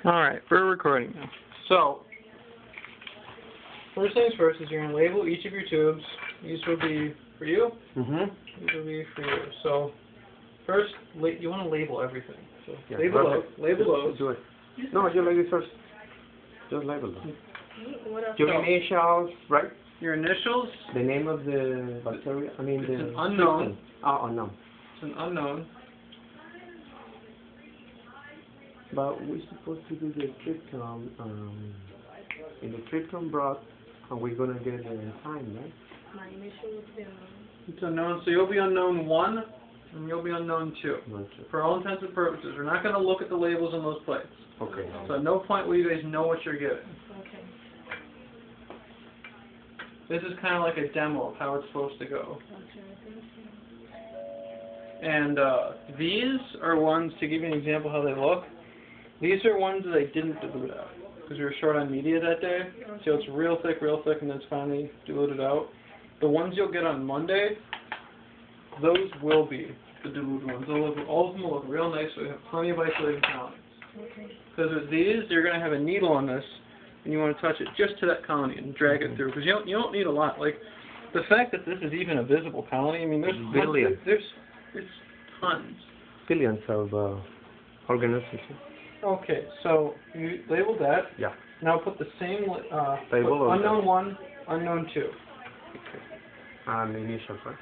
Alright, we're recording now. So, first things first is you're going to label each of your tubes. These will be for you. These will be for you. So, first, you want to label everything. So, yeah, label those. Do it. No, you label first. Just label them. Your initials, right? Your initials. The name of the bacteria. I mean, it's an unknown. Oh, unknown. It's an unknown. But we're supposed to do the tryptophan in the tryptophan broth, and we're gonna get it in time, right? My initial is unknown. It's unknown, so you'll be unknown 1, and you'll be unknown 2. For all intents and purposes, we're not gonna look at the labels on those plates. Okay. So at no point will you guys know what you're getting. Okay. This is kind of like a demo of how it's supposed to go. And these are ones, to give you an example how they look, these are ones that I didn't dilute out because we were short on media that day. So it's real thick, and then it's finally diluted out. The ones you'll get on Monday, those will be the diluted ones. All of them will look real nice, so we have plenty of isolated colonies. Because with these, you're going to have a needle on this, and you want to touch it just to that colony and drag it through. Because you don't need a lot. Like, the fact that this is even a visible colony, I mean, there's billions. There's tons. Billions of organisms. Okay, so you labeled that. Yeah. Now put the same label unknown 1, unknown 2. Okay. And the initials, right?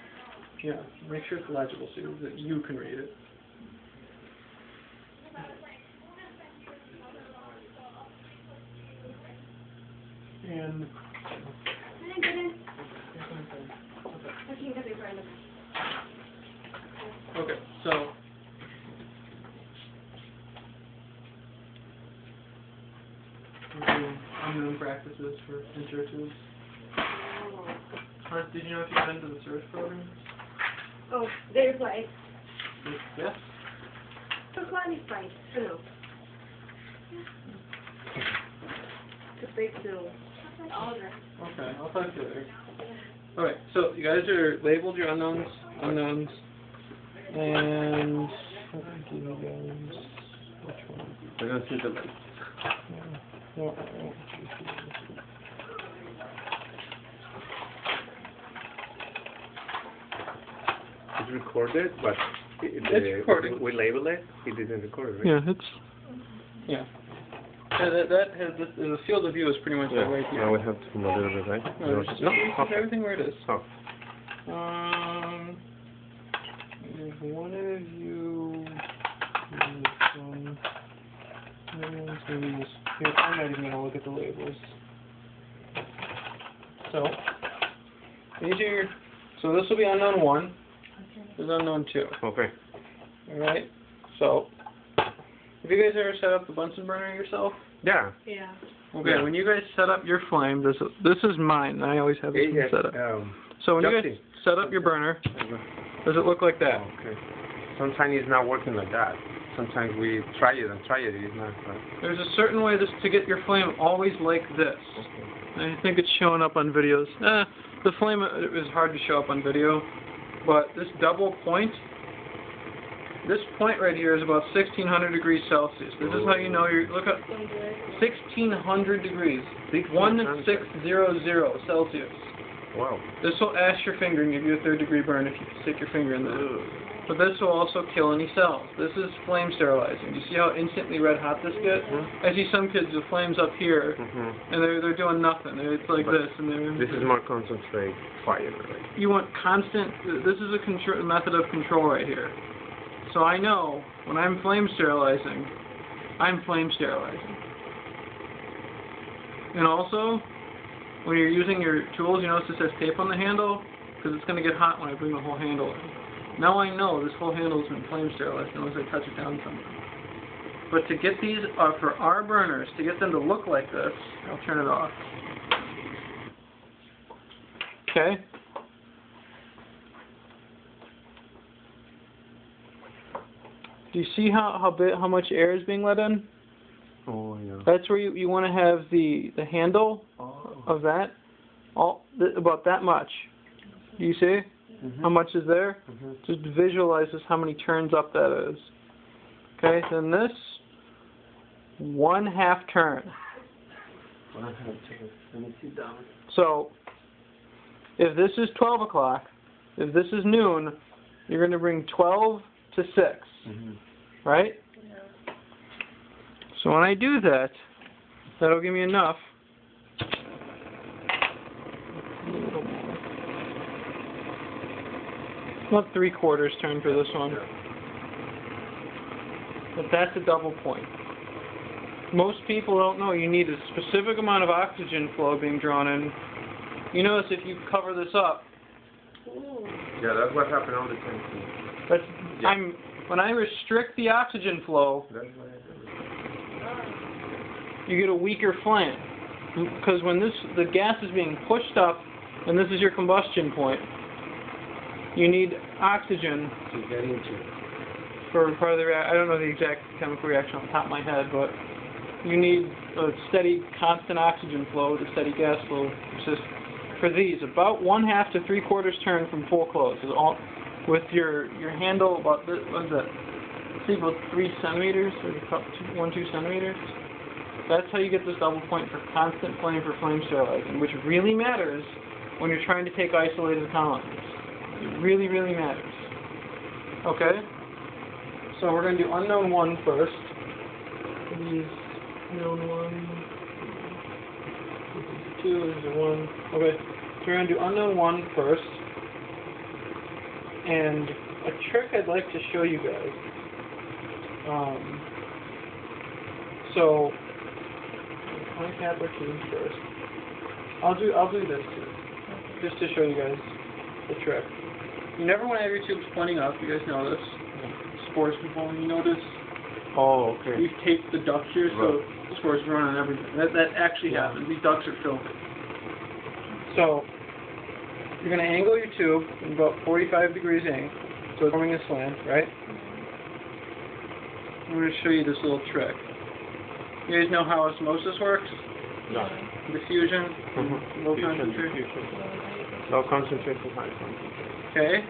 Yeah. Make sure it's legible so that you can read it. And okay, so unknown practices for Enterotube. Did you know if you've been to the search program? Oh, there's light. Yes? The one is light. Hello. The big blue. Okay, I'll talk to you later. Alright, so you guys are labeled your unknowns, and what did I give you guys? Which one? I don't see the light. No. It's recorded, but it's recorded. We label it. It didn't record it, right? Yeah, yeah. That has the field of view is pretty much right here. Now we have to move a little bit, right? No, just everything where it is. Oh. There's one of you. Here, I'm not even going to look at the labels. So, these are your. So this will be unknown 1. This is unknown 2. Okay. Alright. So, have you guys ever set up the Bunsen burner yourself? Yeah. Yeah. Okay, yeah. When you guys set up your flame, this is mine. I always have this set up. So when you guys set up your burner, does it look like that? Oh, okay. Sometimes it's not working like that. Sometimes we try it, it's not. There's a certain way to get your flame always like this. Okay. I think it's showing up on videos. The flame is hard to show up on video, but this double point, this point right here is about 1600 degrees Celsius. This is how you know you're, look at 1600 degrees, 1600 Celsius. Wow. This will ash your finger and give you a 3rd-degree burn if you stick your finger in there. But this will also kill any cells. This is flame sterilizing. You see how instantly red hot this gets? I see some kids with flames up here, and they're doing nothing. It's like this, and this is more concentrated fire. Right? You want constant. This is a method of control right here. So I know when I'm flame sterilizing, I'm flame sterilizing. And also, when you're using your tools, you notice it says tape on the handle because it's going to get hot when I bring the whole handle in. Now I know this whole handle has been flame sterilized unless I touch it down somewhere. But to get these, for our burners, to get them to look like this, I'll turn it off. Okay? Do you see how much air is being let in? Oh, yeah. That's where you want to have the handle of that, about that much. Do you see? How much is there? Just visualize this, how many turns up that is. Okay, then this 1/2 turn. Let me sit down. So, if this is 12 o'clock, if this is noon, you're going to bring 12 to 6, right? Yeah. So when I do that, that'll give me enough. About 3/4 turn for this one. But that's a double point. Most people don't know you need a specific amount of oxygen flow being drawn in. You notice if you cover this up, Ooh. Yeah, that's what happened all the time. that's, Yeah. when I restrict the oxygen flow, That's what I you get a weaker flame. Because when the gas is being pushed up, and this is your combustion point, you need oxygen to get into. for part of the I don't know the exact chemical reaction on the top of my head, but you need a steady, constant oxygen flow, the steady gas flow. Just for these, about 1/2 to 3/4 turn from full close. Is all with your handle about this, what is that? See, about 3 centimeters or 1-2 centimeters. That's how you get this double point for constant flame for flame sterilizing, which really matters when you're trying to take isolated colonies. It really, really matters. Okay? So we're going to do unknown 1 first. These known 1. This is 2, this is 1. Okay, so we're going to do unknown 1 first. And a trick I'd like to show you guys. So, my cap or 2 first. I'll do this too, just to show you guys the trick. You never want to have your tubes pointing up. You guys know this. Spores can fall. You notice. Oh, okay. We've taped the ducts here, so spores run on everything. That actually happens. These ducts are filthy. So you're going to angle your tube in about 45 degrees angle, so it's forming a slant, right? I'm going to show you this little trick. You guys know how osmosis works? No. Diffusion, low concentration. Low concentration, high concentration. Okay.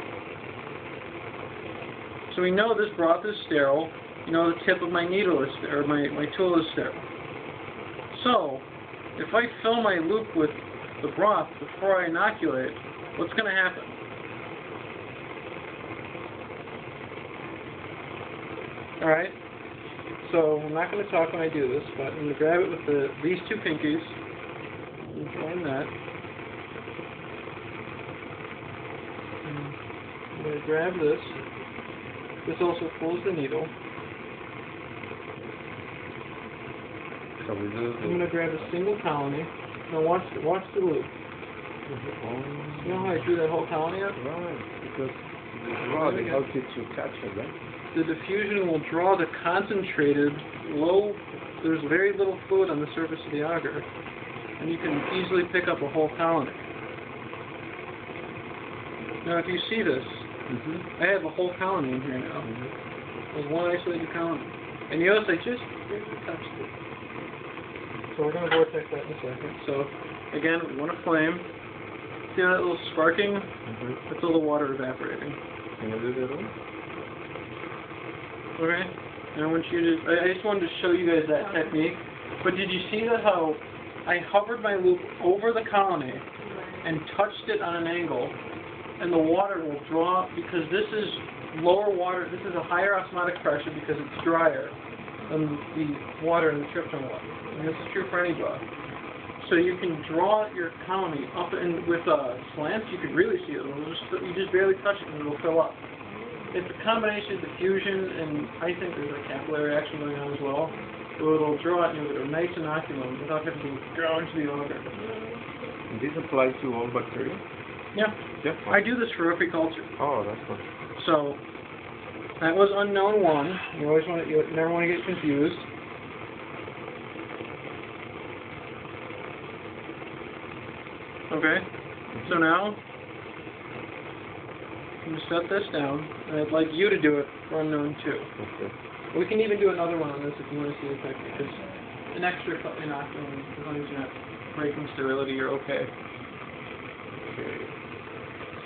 So we know this broth is sterile. You know the tip of my needle is sterile, or my tool is sterile. So, if I fill my loop with the broth before I inoculate, what's going to happen? Alright. So, I'm not going to talk when I do this, but I'm going to grab it with these 2 pinkies. And join that. I'm going to grab this. This also pulls the needle. So we do I'm going to grab a single colony. Now watch the loop. You know how I drew that whole colony up? Right, because the rod helps you to catch it, right? The diffusion will draw the concentrated, there's very little fluid on the surface of the agar, and you can easily pick up a whole colony. Now if you see this, I have a whole colony in here now. There's one isolated colony. And you notice I just barely touched it. So we're going to vortex that in a second. So again, we want a flame. See that little sparking? That's all the water evaporating. Can you do that one? Okay. And I want you to, I just wanted to show you guys that technique. But did you see that how I hovered my loop over the colony and touched it on an angle, and the water will draw, because this is lower water, this is a higher osmotic pressure because it's drier than the water in the tryptophan water. And this is true for any broth. So you can draw your colony up, and with slants, you can really see it. You just barely touch it and it'll fill up. It's a combination of diffusion, and I think there's a capillary action going on as well. So it'll draw it into a nice inoculum without having to go into the agar. And this applies to all bacteria? Yeah. Yeah. I do this for apiculture. Oh, that's good. So that was unknown 1. You never want to get confused. Okay. So now I'm going to set this down, and I'd like you to do it for unknown 2. Okay. We can even do another one on this if you want to see the technique. Because an extra inoculum, as long as you're not breaking sterility, you're okay. Okay.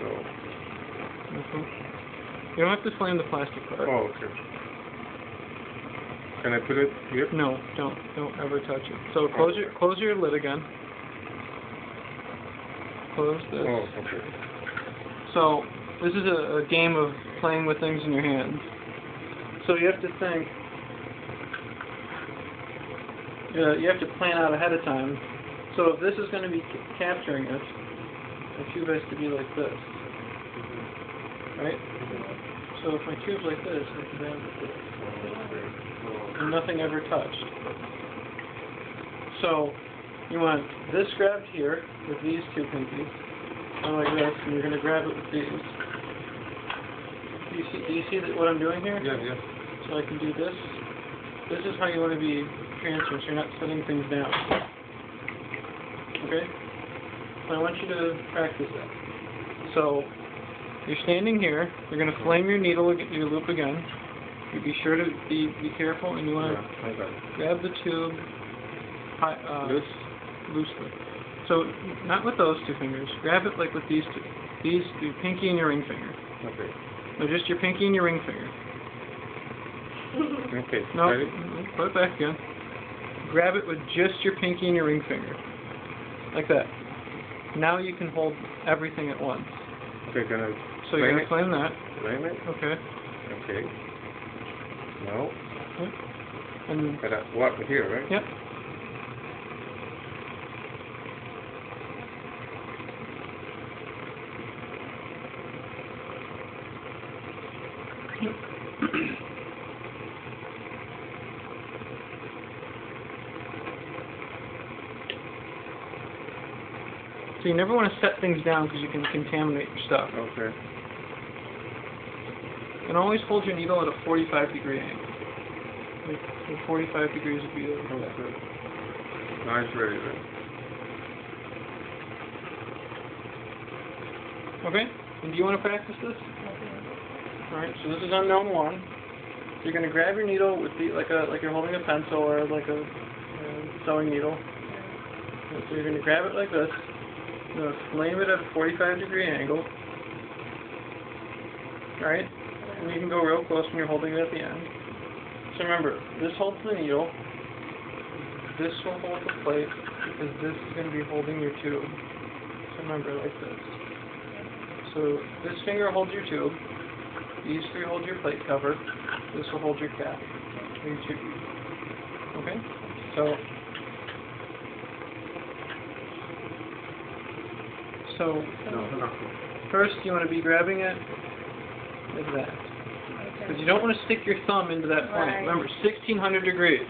So. You don't have to flame the plastic part. Oh, okay. Can I put it here? No, don't ever touch it. So close your lid again. Close this. Oh, okay. So this is a game of playing with things in your hands. So you have to think. You have to plan out ahead of time. So if this is going to be capturing it, the tube has to be like this, right? So if my tube's like this, I can grab it, and nothing ever touched. So you want this grabbed here with these two pinkies, and like this, and you're going to grab it with these. Do you see what I'm doing here? Yeah, yeah. So I can do this. This is how you want to be transferring, so you're not setting things down. Okay? So I want you to practice that. So you're standing here. You're going to flame your needle, your loop again. You be sure to be careful, and you want to grab the tube loosely. So not with those two fingers. Grab it like with these two. Your pinky and your ring finger. Okay. No, just your pinky and your ring finger. Okay. No, Ready? put it back again. Grab it with just your pinky and your ring finger. Like that. Now you can hold everything at once. Okay, can I So you're going to flame that. flame it? Okay. Okay. No. Yep. And What, here, right? yep. So you never want to set things down because you can contaminate your stuff. Okay. And always hold your needle at a 45-degree angle. Like, so 45 degrees would be the Okay. Now it's ready then. Okay? And do you want to practice this? Alright, so this is unknown 1. So you're going to grab your needle with like you're holding a pencil or like a sewing needle. And so you're going to grab it like this. You're going to flame it at a 45-degree angle. Right? And you can go real close when you're holding it at the end. So remember, this holds the needle. This will hold the plate because this is going to be holding your tube. So remember, like this. So this finger holds your tube. These three hold your plate cover. This will hold your cap. Your tube. Okay? So first you want to be grabbing it like that. Because you don't want to stick your thumb into that flame. Right. Remember, 1600 degrees.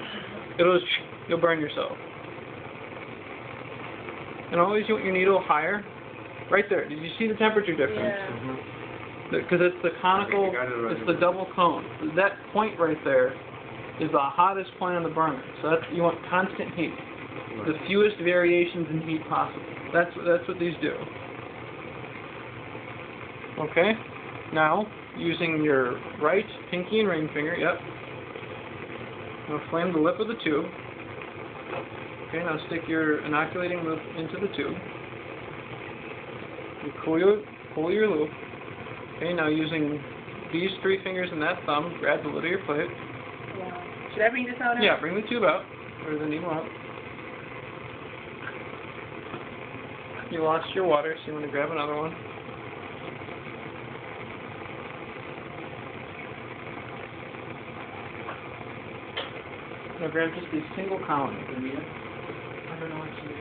You'll burn yourself. And always you want your needle higher. Right there. Did you see the temperature difference? Yeah. Because it's the conical, it's the double cone. That point right there is the hottest point on the burner. So you want constant heat. The fewest variations in heat possible. That's what these do. Okay? Now, using your right pinky and ring finger, yep. Now flame the lip of the tube. Okay, now stick your inoculating loop into the tube. You pull your loop. Okay, now using these three fingers and that thumb, grab the lid of your plate. Wow. Should I bring this out now? Yeah, bring the tube out, or the needle out. You lost your water, so you want to grab another one. Now grab just a single column. I don't know what to do.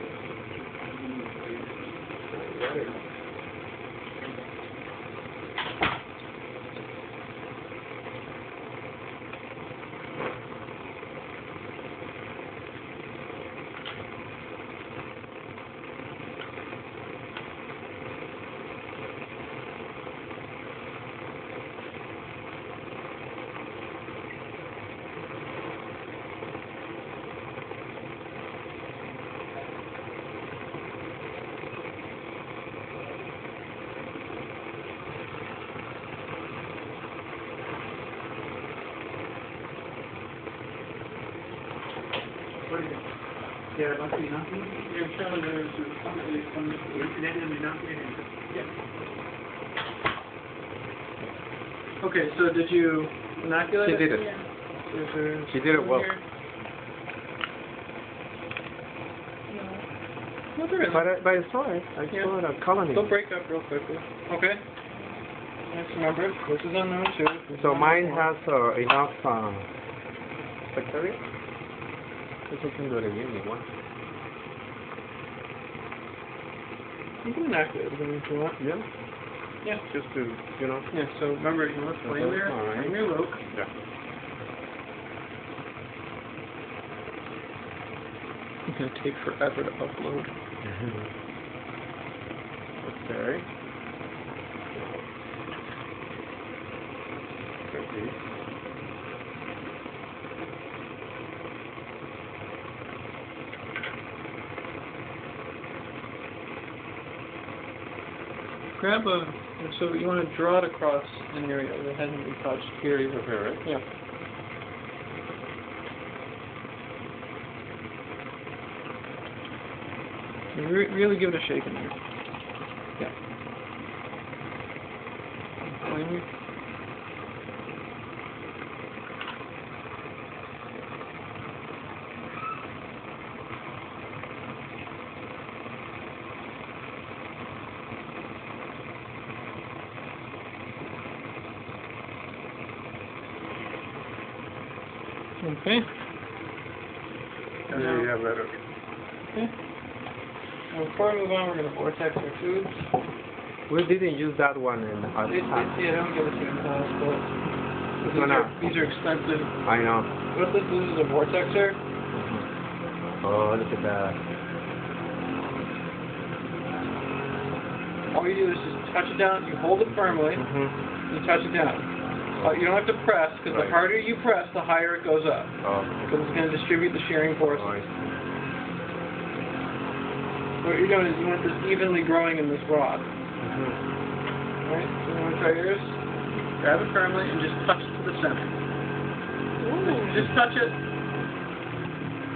Yeah, must be nothing. Okay, so did you inoculate She it? did it. Yeah. Is there She did it well. here? No, there isn't. But I saw it. I saw it a colony. They'll break up real quickly. Okay. Just remember, this is unknown too. This So is mine unknown. has enough bacteria. Guess we can do it again if you want. You can inactivate it if you want. Yeah. Yeah. Just to, you know. Yeah, so remember, you want to flame there, Alright. flame your Luke. Yeah. It's going to take forever to upload. Okay. Okay. Grab a, so you want to draw it across an area that hasn't been touched. Here, Okay, right? yeah. You really give it a shake in there. Yeah. Flame it. Okay. Yeah, better. Okay. Now before we move on, we're going to vortex our tubes. We didn't use that one in our They time. don't give us a class, but these are expensive. I know. What this is a vortexer. Oh, look at that. All you do is just touch it down. You hold it firmly. Mm-hmm. You touch it down. You don't have to press, because the Right. harder you press, the higher it goes up. Oh. Because it's going to distribute the shearing forces. Oh, I see. What you're doing is you want this evenly growing in this rod. Mm-hmm. Right? So you want to try yours? Grab it firmly and just touch to the center. Just touch it.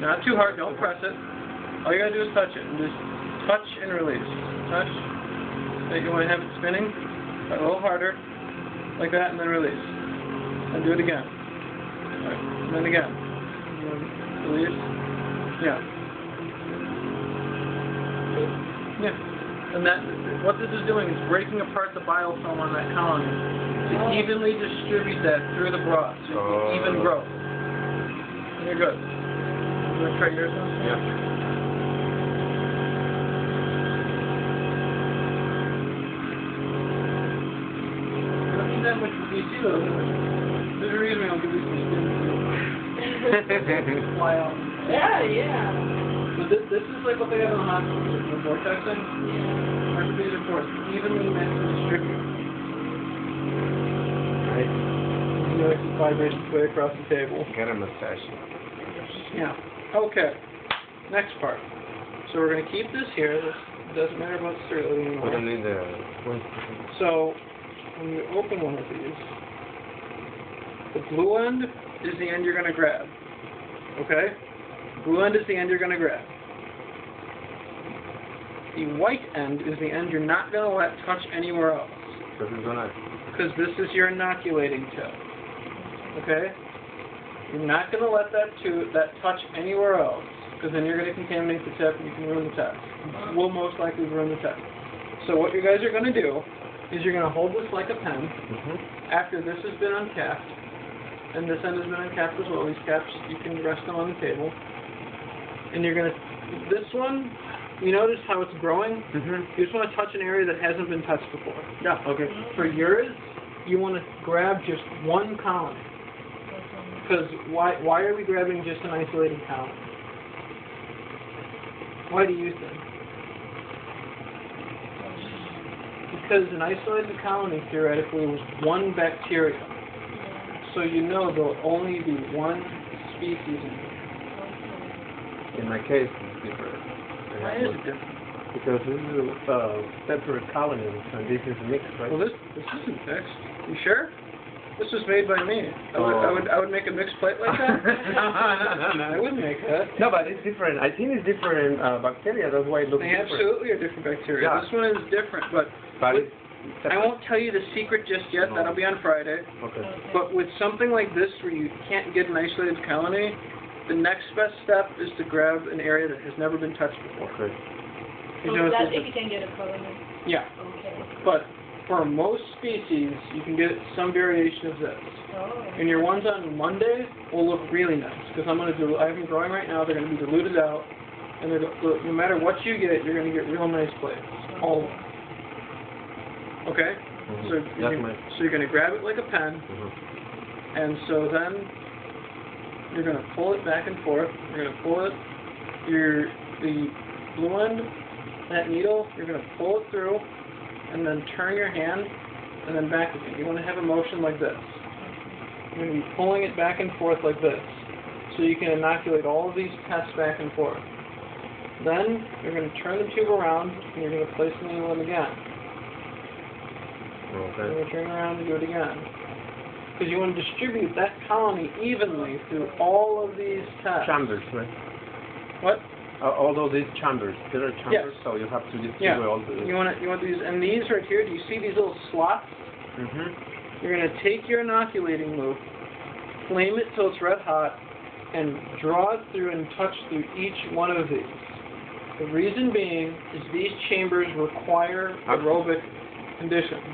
Not too hard, don't press it. All you gotta do is touch it. And just touch and release. Touch. You want to have it spinning. Try a little harder. Like that, and then release. And do it again. Right. And then again. Release. Yeah. Yeah. And that, what this is doing is breaking apart the biofilm on that colony to evenly distribute that through the broth, so it's even growth. And you're good. You want to try yours now? Yeah. That much you see those. There's a reason I'll give you some spin. Fly out. Yeah. So this is like what they have in the hospital, the vortexing. Remember, these are forced evenly meant to distribute. Right. You know, it's vibrating its way across the table. Get a massage. Yeah. Okay. Next part. So we're going to keep this here. This doesn't matter about sterility We anymore. don't need the... So when you open one of these, the blue end is the end you're going to grab. Okay? Blue end is the end you're going to grab. The white end is the end you're not going to let touch anywhere else. So we're gonna... Because this is your inoculating tip. Okay? You're not going to let that touch anywhere else, because then you're going to contaminate the tip and you can ruin the test. Will most likely ruin the test. So what you guys are going to do is you're going to hold this like a pen. After this has been uncapped, and this end has been uncapped as well, these caps, you can rest them on the table. And you're going to, this one, you notice how it's growing? You just want to touch an area that hasn't been touched before. Yeah, okay. For yours, you want to grab just one colony. Because why are we grabbing just an isolated colony? Why do you think? Because an isolated colony, theoretically, was one bacteria. So you know there'll only be one species in it. In my case, it's different. Why is it different? Because this is separate colonies, and this is mixed, right? Well, this isn't mixed. You sure? This was made by me. I would make a mixed plate like that? I wouldn't make that. No, but it's different. I think it's different bacteria. That's why it looks They different. absolutely are different bacteria. Yeah. This one is different, but But it's I won't tell you the secret just yet. No. That'll be on Friday. Okay. But with something like this where you can't get an isolated colony, the next best step is to grab an area that has never been touched before. Okay. You know, That it's- if you can get a colony. yeah. Okay. But for most species, you can get some variation of this. Oh. And your ones on Monday will look really nice because I have them growing right now. They're going to be diluted out, and no matter what you get, you're going to get real nice plates. All of them. Okay. Mhm. So That's you're going to grab it like a pen, and so then you're going to pull it back and forth. You're going to pull it. The blue end, that needle, you're going to pull it through, and then turn your hand, and then back again. You want to have a motion like this. You're going to be pulling it back and forth like this, so you can inoculate all of these tests back and forth. Then you're going to turn the tube around, and you're going to place the needle in again. Okay. You're going to turn around and do it again. Because you want to distribute that colony evenly through all of these tests. Chambers, right? What? Although these chambers, there are chambers, Yes. so you have to distribute Yeah. all the. You want these, and these right here. Do you see these little slots? You're going to take your inoculating loop, flame it till it's red hot, and draw it through and touch through each one of these. The reason being is these chambers require aerobic conditions.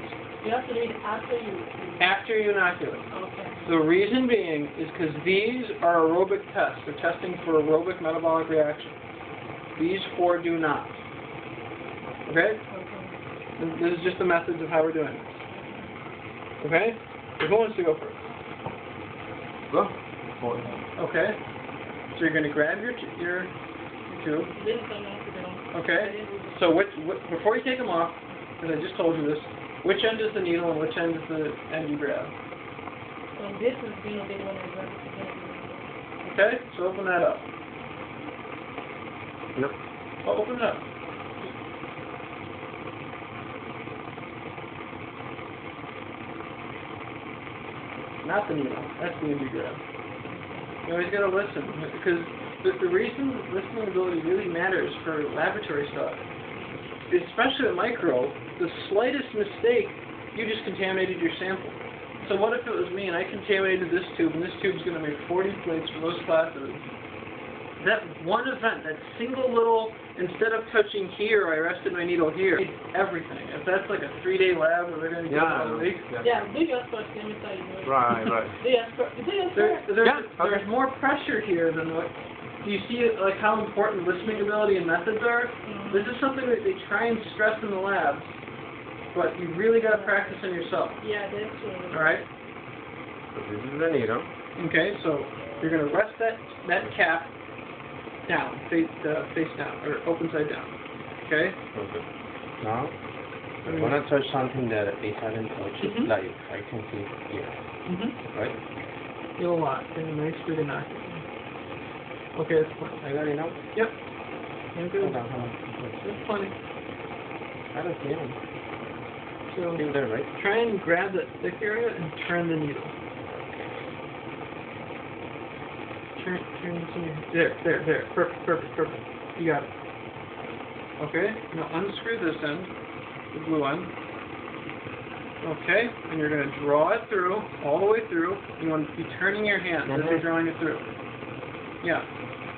You have to do it after you. After you inoculate. Okay. The reason being is because these are aerobic tests. They're testing for aerobic metabolic reaction. These four do not. Okay? Okay. This is just the methods of how we're doing this. Okay? Who wants to go first? Go. Okay. So you're going to grab your tube. Didn't come out to them. Okay. So before you take them off, because I just told you this, which end is the needle and which end is the end you grab? So this is being a big one as well. Okay? So open that up. Yep. Oh, open it up. Not the needle. That's the end you grab. You always got to listen, because the reason listening ability really matters for laboratory stuff, especially at micro, the slightest mistake, you just contaminated your sample. So what if it was me and I contaminated this tube, and this tube's going to make 40 plates for those classes? That one event, that single little, instead of touching here, I rested my needle here, everything. If that's like a 3-day lab where they're going to get all week. Yeah, do your first, let me tell you. Right. There's more pressure here than what. Do you see like how important listening ability and methods are? Mm-hmm. This is something that they try and stress in the labs, but you really got to practice on yourself. Yeah, that's true. All right. So this is the needle. Okay, so you're going to rest that cap down, face down, or open side down. Okay. Okay. Now, I want to touch something that they haven't touched. Mhm. Like I can see here, right? Feel a lot. Get a nice big inoculum. Okay, that's plenty. I got enough. Yep. You're good. Hold on. That's plenty. I don't see them. So Still there, right? try and grab that thick area and turn the needle. Turn this in there. Perfect. You got it. Okay, now unscrew this end, the blue end. Okay, and you're going to draw it through, all the way through. You want to be turning your hand as you're drawing it through. Yeah,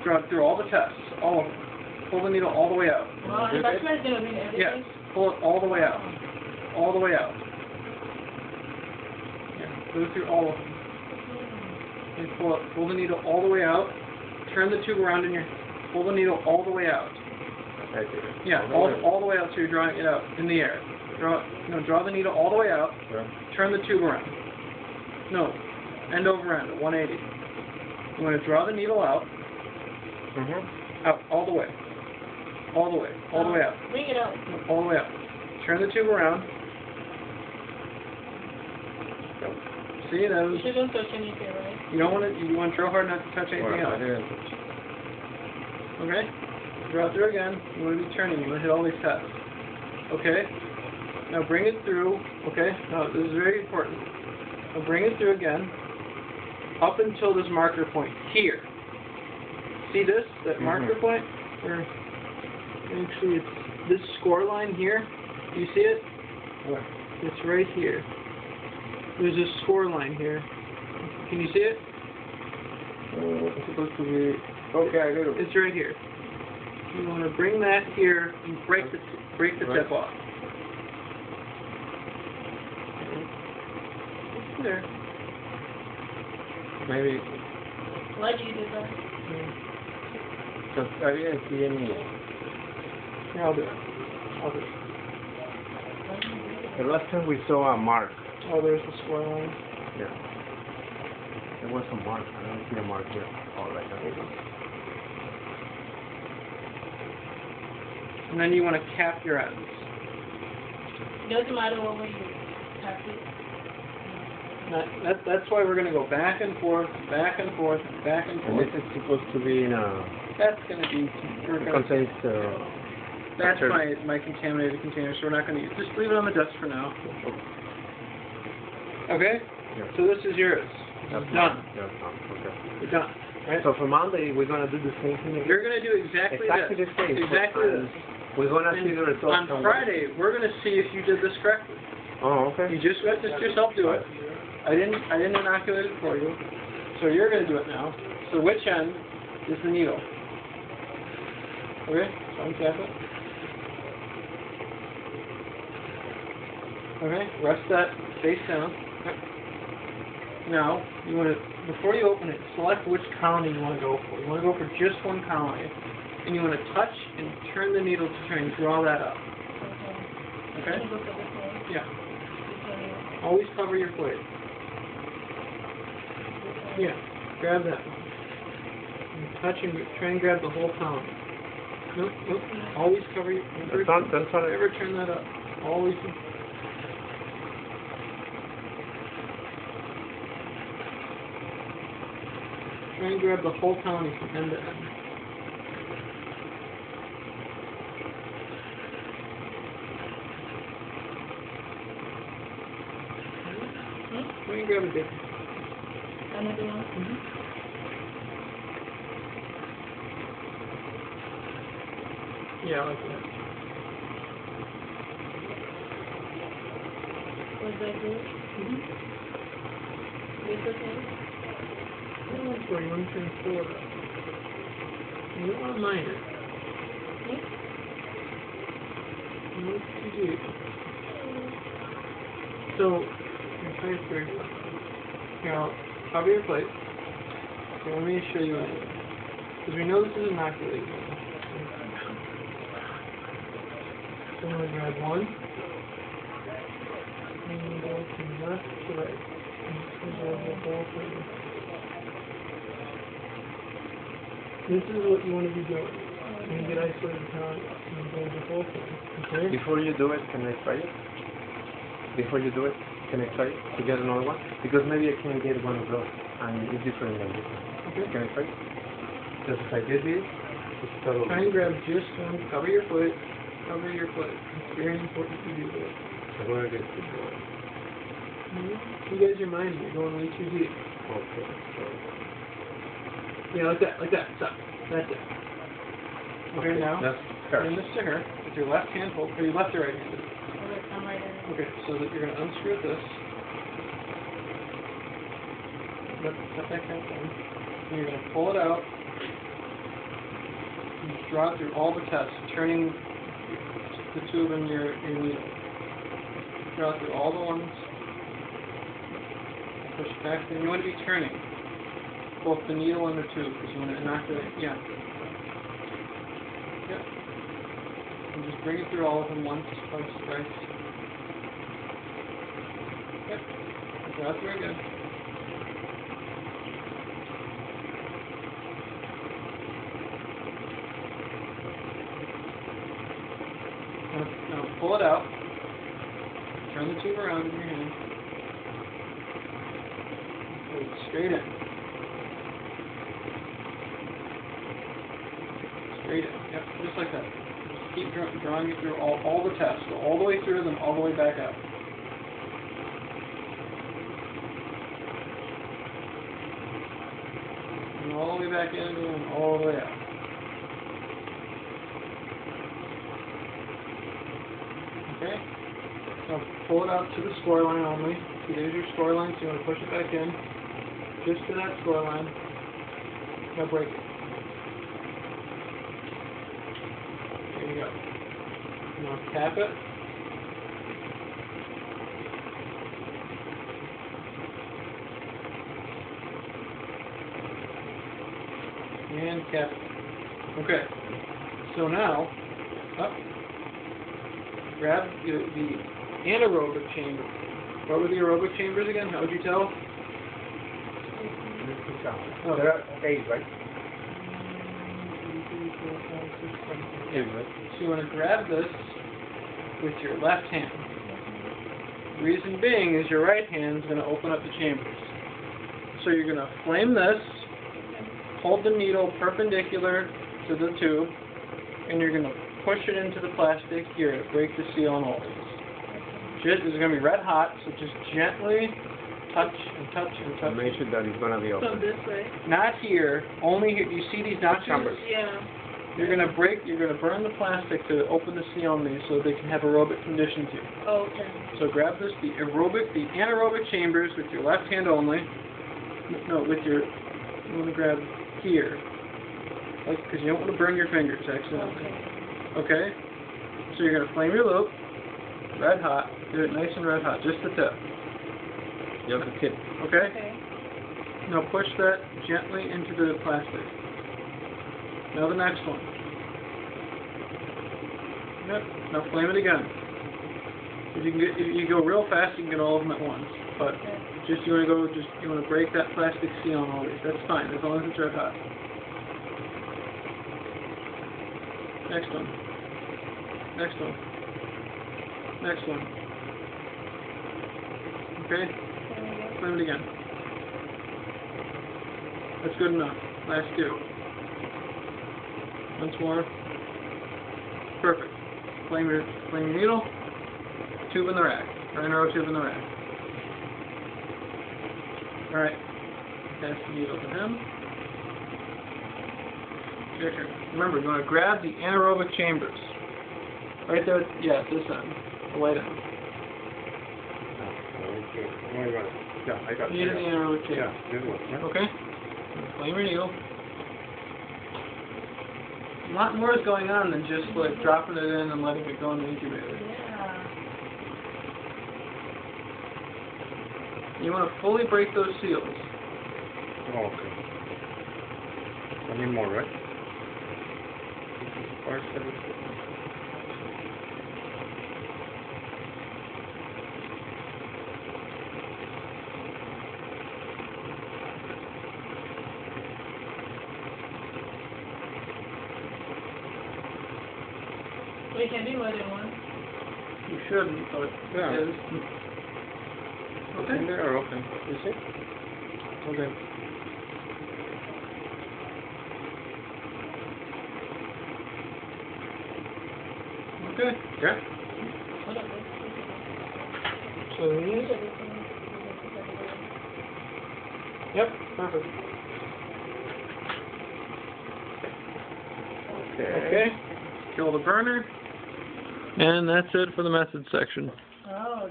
draw it through all the tests, all of them. Pull the needle all the way out. Well, if I try to do everything. Yes, pull it all the way out. All the way out. Yeah, go through all of them. And pull the needle all the way out. Turn the tube around in your. Pull the needle all the way out. Okay. Yeah, all the way out. So you're drawing it out in the air. Draw the needle all the way out. Yeah. Turn the tube around. No, end over end at 180. You want to draw the needle out. Out all the way. All the way out. Bring it out. All the way out. Turn the tube around. See, that was. You shouldn't touch anything, right? You don't want to. You want to drill hard not to touch anything else. Okay. Draw it through again. You want to be turning. You want to hit all these tests. Okay. Now bring it through. Okay. Now this is very important. Now bring it through again. Up until this marker point here. See this? That marker point? Or actually, it's this score line here. Do you see it? Where? It's right here. There's a score line here. Can you see it? It's supposed to be... Okay, I got it. It's right here. You want to bring that here and break the tip off. It's there. Maybe... Why'd you do that? Because I didn't see any... Yeah, I'll do it. The last time we saw a mark. Oh, there's the score line. Yeah. There was a mark. I don't see a mark here. Oh, right there. And then you want to cap your ends. Doesn't matter what way you tap it. That's why we're going to go back and forth, back and forth, back and And forth. this is supposed to be in a... That's going to be... contains... That's my contaminated container, so we're not going to use. Just leave it on the desk for now. Okay? Yeah. So this is yours. That's Done. That's done. Okay. You're done. Right? So for Monday, we're going to do the same thing again. You're going to do exactly the this. same. Exactly this. We're going to And see the results. on Friday, we're going to see if you did this correctly. Oh, okay. You just let yourself do it. I didn't inoculate it for you. So you're going to do it now. So which end is the needle? Okay? So untap it. Okay, rest that face down. Yep. Now, you want to, before you open it, select which colony you want to go for. You want to go for just one colony. And you want to touch and turn the needle to try and draw that up. Okay? Can you go for this one? Yeah. This one. Always cover your plate. Yeah, grab that one. And touch and try and grab the whole colony. Nope, nope. Always cover your... Never turn that up. Always... Try and grab the whole colony from end to end. Try and grab a different. Another one? Yeah, like that. Was that good? This okay? That's where you want to turn forward up. You don't want to mine it. No, it's too deep. So, your plate's very fun. Here, I'll cover your plate. So let me show you anyway. Because we know this is inoculated. So I'm going to grab one. And go from left to right. And go the whole thing. This is what you want to be doing. When you get isolated power, you go the whole thing. Okay? Before you do it, can I try it? Before you do it, can I try it to get another one? Because maybe I can get one of those, and it's different than this one. Okay. Can I try it? Because if I did this, it's totally... Try and grab just one. Cover your foot. Cover your foot. It's very important to do that. I'm going to get this one. You guys are minding. You're going way too deep. Okay. Yeah, like that. Like that. Stop. That's it. Okay, now. That's Bring this to her with your left hand hold. Or your left or right hand. I'm right there. Okay, so that you're going to unscrew this. Let that kind of thing. And you're going to pull it out. And just draw it through all the tests, turning the tube and your needle. Draw it through all the ones. Push back. And you want to be turning both the needle and the tube because you want to inoculate. Yeah. Yep. And just bring it through all of them once, twice, thrice. Yep. That's very good. Now pull it out. Turn the tube around in your hand. Pull it straight in. Straight in. Yep, just like that. Just keep drawing it through all the tests. Go all the way through them, all the way back out. And all the way back in and all the way out. Okay? Now pull it out to the score line only. See, there's your score line, so you want to push it back in. Just to that score line. Now break it. There you go. Now tap it. And cap it. Okay. So now, up. Grab the anaerobic chamber. What were the aerobic chambers again? How would you tell? No, there are 8, right? 8, right? So you want to grab this with your left hand. Reason being is your right hand is going to open up the chambers. So you're going to flame this, hold the needle perpendicular to the tube, and you're going to push it into the plastic here to break the seal on all these. This is going to be red hot, so just gently touch and touch and touch. Make sure that it's going to be So open. this way. Not here, only here. You see these notches? Chambers. Yeah. You're going to burn the plastic to open the seal on these so they can have aerobic conditions here. Okay. So grab this, the anaerobic chambers with your left hand only. No, you want to grab here. Because you don't want to burn your fingers accidentally. Okay? So you're going to flame your loop, red hot, do it nice and red hot, just the tip. Just the tip. Okay? Okay. Now push that gently into the plastic. Now the next one. Yep. Now flame it again. If you go real fast, you can get all of them at once. But you want to break that plastic seal on all these. That's fine, as long as it's red hot. Next one. Next one. Next one. Okay? Flame it again. That's good enough. Last two. Once more. Perfect. Flame your needle. Tube in the rack. Or Enterotube in the rack. Alright. Pass the needle to him. Your turn. Remember, you're going to grab the anaerobic chambers. Right there, yeah, this end. The light end. Okay. Oh, I got it. Yeah, I got it. Needle the anaerobic chambers. Yeah, this one. Yeah. Okay? Flame your needle. A lot more is going on than just like dropping it in and letting it go in the incubator. Yeah. You want to fully break those seals. Oh, okay. I need more, right? 5, 7, 6. We can do more than one. You shouldn't, but Yeah. it is. Okay. They are open. You see? Okay. Okay. Yeah? So these. Yep. Perfect. Okay. Kill the burner. And that's it for the method section. Oh.